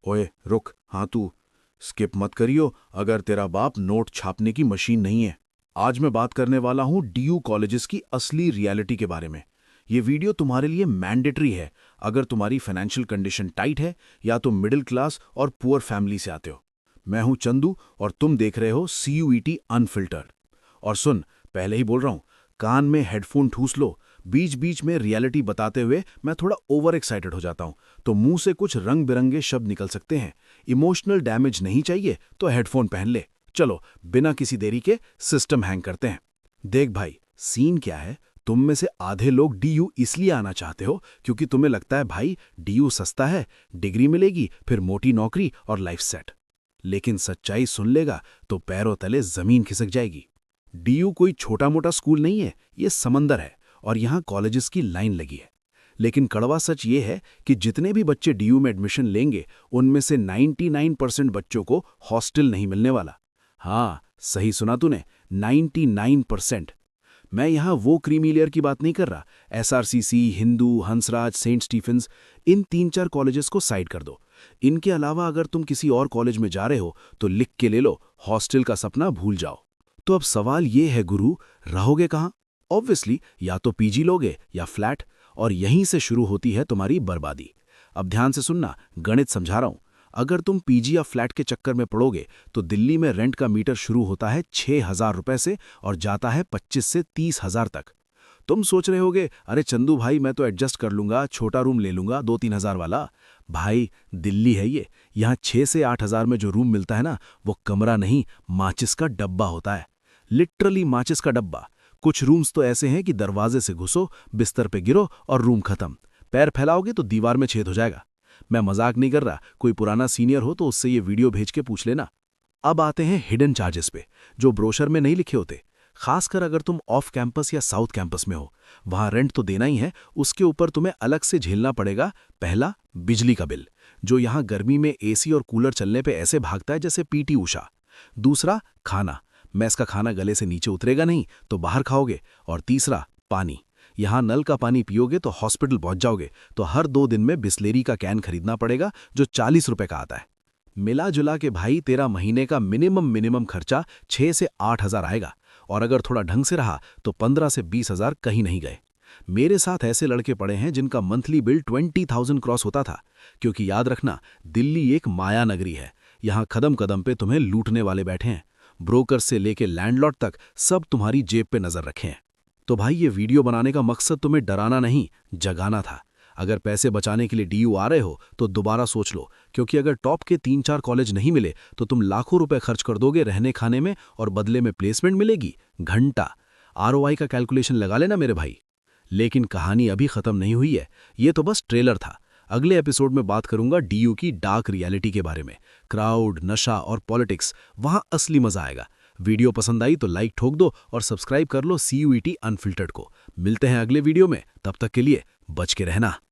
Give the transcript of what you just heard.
ओए रुक, हाँ तू स्किप मत करियो अगर तेरा बाप नोट छापने की मशीन नहीं है। आज मैं बात करने वाला हूँ डीयू कॉलेजेस की असली रियलिटी के बारे में। ये वीडियो तुम्हारे लिए मैंडेटरी है अगर तुम्हारी फाइनेंशियल कंडीशन टाइट है या तुम मिडिल क्लास और पुअर फैमिली से आते हो। मैं हूं चंदू और तुम देख रहे हो CUET अनफिल्टर्ड। और सुन, पहले ही बोल रहा हूं, कान में हेडफोन ठूस लो। बीच बीच में रियलिटी बताते हुए मैं थोड़ा ओवर एक्साइटेड हो जाता हूं, तो मुंह से कुछ रंग बिरंगे शब्द निकल सकते हैं। इमोशनल डैमेज नहीं चाहिए तो हेडफोन पहन ले। चलो, बिना किसी देरी के सिस्टम हैंग करते हैं। देख भाई, सीन क्या है। तुम में से आधे लोग डीयू इसलिए आना चाहते हो क्योंकि तुम्हें लगता है भाई डीयू सस्ता है, डिग्री मिलेगी, फिर मोटी नौकरी और लाइफ सेट। लेकिन सच्चाई सुन लेगा तो पैरों तले जमीन खिसक जाएगी। डीयू कोई छोटा मोटा स्कूल नहीं है, ये समंदर है और यहाँ कॉलेजेस की लाइन लगी है। लेकिन कड़वा सच ये है कि जितने भी बच्चे डीयू में एडमिशन लेंगे उनमें से 99% बच्चों को हॉस्टल नहीं मिलने वाला। हाँ, सही सुना तूने, 99%। मैं यहाँ वो क्रीमी लेयर की बात नहीं कर रहा। SRCC, Hindu, Hansraj, Saint Stephen's, इन 3-4 कॉलेजेस को साइड कर दो। इनके अलावा अगर तुम किसी और कॉलेज में जा रहे हो तो लिख के ले लो, हॉस्टल का सपना भूल जाओ। तो अब सवाल ये है गुरु, रहोगे कहाँ? ऑब्वियसली या तो पीजी लोगे या फ्लैट, और यहीं से शुरू होती है तुम्हारी बर्बादी। अब ध्यान से सुनना, गणित समझा रहा हूं। अगर तुम पीजी या फ्लैट के चक्कर में पड़ोगे तो दिल्ली में रेंट का मीटर शुरू होता है 6,000 रुपए से और जाता है 25 से 30,000 तक। तुम सोच रहे होगे, अरे चंदू भाई मैं तो एडजस्ट कर लूंगा, छोटा रूम ले लूंगा 2-3 हजार वाला। भाई दिल्ली है ये, यहाँ 6 से 8,000 में जो रूम मिलता है ना, वो कमरा नहीं, माचिस का डब्बा होता है। लिटरली माचिस का डब्बा। कुछ रूम्स तो ऐसे हैं कि दरवाजे से घुसो, बिस्तर पे गिरो और रूम खत्म। पैर फैलाओगे तो दीवार में छेद हो जाएगा। मैं मजाक नहीं कर रहा, कोई पुराना सीनियर हो तो उससे ये वीडियो भेज के पूछ लेना। अब आते हैं हिडन चार्जेस पे, जो ब्रोशर में नहीं लिखे होते। खासकर अगर तुम ऑफ कैंपस या साउथ कैंपस में हो, वहां रेंट तो देना ही है, उसके ऊपर तुम्हें अलग से झेलना पड़ेगा। पहला, बिजली का बिल, जो यहां गर्मी में एसी और कूलर चलने पे ऐसे भागता है जैसे PT उषा। दूसरा, खाना। मैस का खाना गले से नीचे उतरेगा नहीं तो बाहर खाओगे। और तीसरा, पानी। यहाँ नल का पानी पियोगे तो हॉस्पिटल पहुंच जाओगे, तो हर 2 दिन में बिस्लेरी का कैन खरीदना पड़ेगा जो 40 रुपए का आता है। मिला जुला के भाई तेरा महीने का मिनिमम खर्चा 6 से 8,000 आएगा, और अगर थोड़ा ढंग से रहा तो 15 से 20,000 कहीं नहीं गए। मेरे साथ ऐसे लड़के पड़े हैं जिनका मंथली बिल 20,000 क्रॉस होता था। क्योंकि याद रखना, दिल्ली एक माया नगरी है। यहाँ कदम कदम पे तुम्हें लूटने वाले बैठे हैं। ब्रोकर से लेके लैंडलॉर्ड तक सब तुम्हारी जेब पे नजर रखे हैं। तो भाई ये वीडियो बनाने का मकसद तुम्हें डराना नहीं, जगाना था। अगर पैसे बचाने के लिए डीयू आ रहे हो तो दोबारा सोच लो, क्योंकि अगर टॉप के 3-4 कॉलेज नहीं मिले तो तुम लाखों रुपए खर्च कर दोगे रहने खाने में, और बदले में प्लेसमेंट मिलेगी घंटा। ROI का कैलकुलेशन लगा लेना मेरे भाई। लेकिन कहानी अभी खत्म नहीं हुई है, ये तो बस ट्रेलर था। अगले एपिसोड में बात करूंगा डीयू की डार्क रियलिटी के बारे में। क्राउड, नशा और पॉलिटिक्स, वहां असली मजा आएगा। वीडियो पसंद आई तो लाइक ठोक दो और सब्सक्राइब कर लो CUET अनफिल्टर्ड को। मिलते हैं अगले वीडियो में, तब तक के लिए बच के रहना।